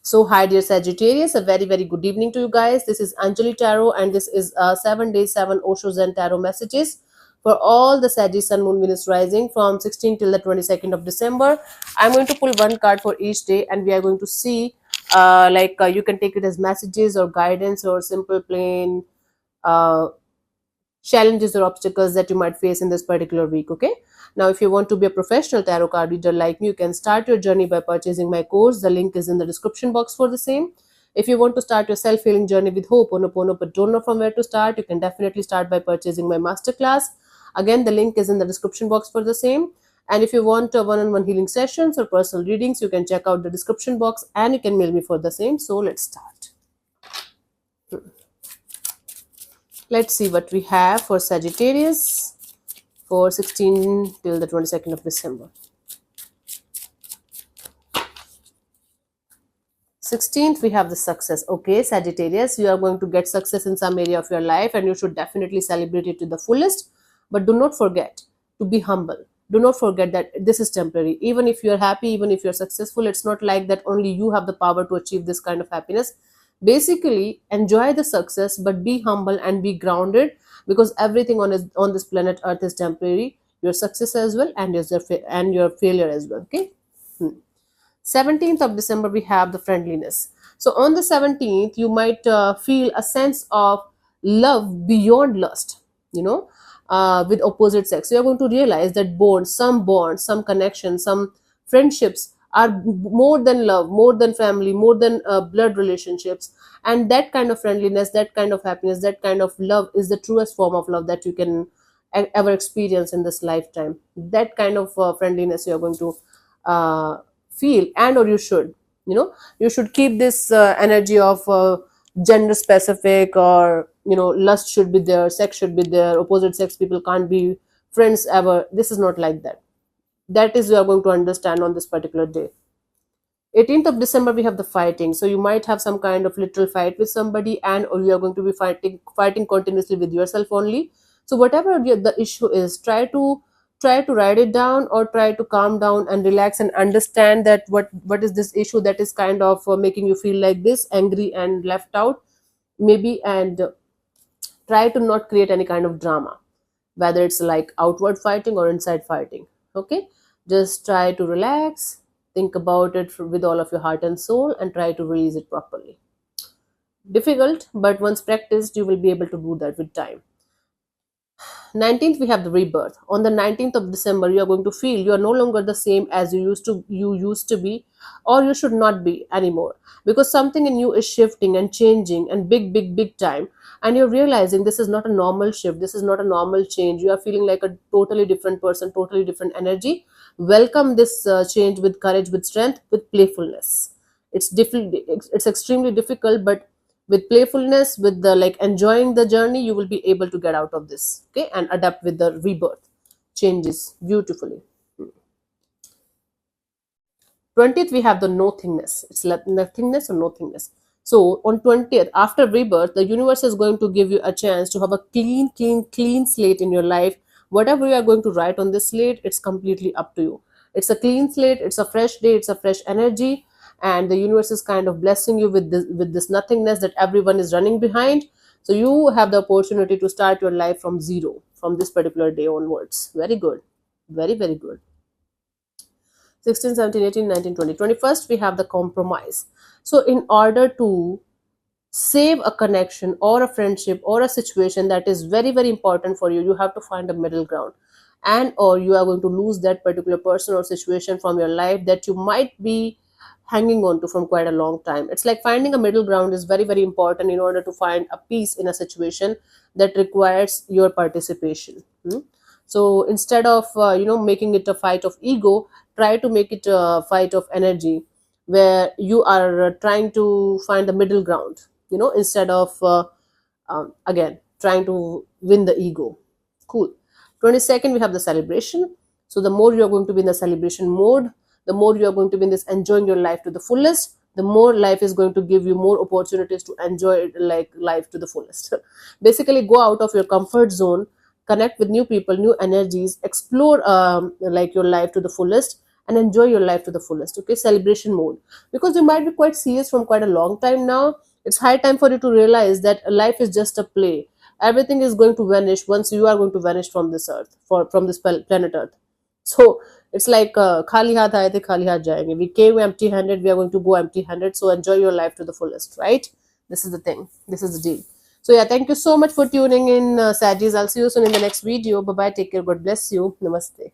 So, hi dear Sagittarius, a very good evening to you guys. This is Anjali Tarot, and this is 7 days, 7 Osho Zen Tarot messages for all the Sagittarius Sun, Moon, Venus rising from 16th till the 22nd of December. I'm going to pull one card for each day, and we are going to see you can take it as messages or guidance or simple plain uh, challenges or obstacles that you might face in this particular week. Okay, now if you want to be a professional tarot card reader like me, you can start your journey by purchasing my course. The link is in the description box for the same. If you want to start your self-healing journey with Ho'oponopono but don't know from where to start, you can definitely start by purchasing my masterclass. Again, the link is in the description box for the same. And if you want one-on-one healing sessions or personal readings, you can check out the description box and you can mail me for the same. So let's start. Let's see what we have for Sagittarius for 16 till the 22nd of December. 16th, we have the success. Okay, Sagittarius, you are going to get success in some area of your life and you should definitely celebrate it to the fullest. But do not forget to be humble. Do not forget that this is temporary. Even if you are happy, even if you are successful, it's not like that only you have the power to achieve this kind of happiness. Basically, enjoy the success, but be humble and be grounded, because everything on this planet Earth is temporary. Your success as well, and your failure as well. Okay. 17th of December, we have the friendliness. So on the 17th, you might feel a sense of love beyond lust, you know, with opposite sex. So you're going to realize that bonds, some connections, some friendships are more than love, more than family, more than blood relationships. And that kind of friendliness, that kind of happiness, that kind of love is the truest form of love that you can ever experience in this lifetime. That kind of friendliness you're going to uh, feel, and or you should, you should keep this energy of gender specific, or lust should be there, sex should be there, opposite sex people can't be friends ever. This is not like that. That is, you are going to understand on this particular day. 18th of December, we have the fighting. So you might have some kind of literal fight with somebody, and or you are going to be fighting continuously with yourself only. So whatever the issue is, try to write it down, or try to calm down and relax and understand that what is this issue that is kind of making you feel like this, angry and left out maybe. And try to not create any kind of drama, whether it's like outward fighting or inside fighting. Okay, just try to relax, think about it with all of your heart and soul, and try to release it properly. Difficult, but once practiced, you will be able to do that with time. 19th, we have the rebirth. On the 19th of December, you are going to feel you are no longer the same as you used to be, or you should not be anymore, because something in you is shifting and changing, and big time. And you're realizing this is not a normal shift, this is not a normal change. You are feeling like a totally different person, totally different energy. Welcome this change with courage, with strength, with playfulness. It's extremely difficult, but with playfulness, with the like enjoying the journey, you will be able to get out of this. Okay, and adapt with the rebirth changes beautifully. 20th, we have the nothingness. It's like nothingness or nothingness. So on 20th, after rebirth, the universe is going to give you a chance to have a clean slate in your life. Whatever you are going to write on this slate, it's completely up to you. It's a clean slate, it's a fresh day, it's a fresh energy, and the universe is kind of blessing you with this nothingness that everyone is running behind. So you have the opportunity to start your life from zero from this particular day onwards. Very good. Very good. 16, 17, 18, 19, 20. 21st, we have the compromise. So in order to save a connection or a friendship or a situation that is very important for you, you have to find a middle ground, and or you are going to lose that particular person or situation from your life that you might be hanging on to from quite a long time. It's like finding a middle ground is very important in order to find a peace in a situation that requires your participation. So instead of making it a fight of ego, try to make it a fight of energy, where you are trying to find the middle ground, instead of again trying to win the ego. Cool. 22nd, we have the celebration. So the more you're going to be in the celebration mode, the more you're going to be in this enjoying your life to the fullest, the more life is going to give you more opportunities to enjoy it, like life to the fullest. Basically, go out of your comfort zone, connect with new people, new energies, explore like your life to the fullest, and enjoy your life to the fullest. Okay, celebration mode, because you might be quite serious from quite a long time now. It's high time for you to realize that life is just a play. Everything is going to vanish once you are going to vanish from this earth, from this planet earth. So it's like khali haath aaye the khali haath jayenge. We came empty handed, we are going to go empty handed. So enjoy your life to the fullest, right? This is the thing, this is the deal. So yeah, thank you so much for tuning in, Sajis. I'll see you soon in the next video. Bye bye, take care, God bless you, namaste.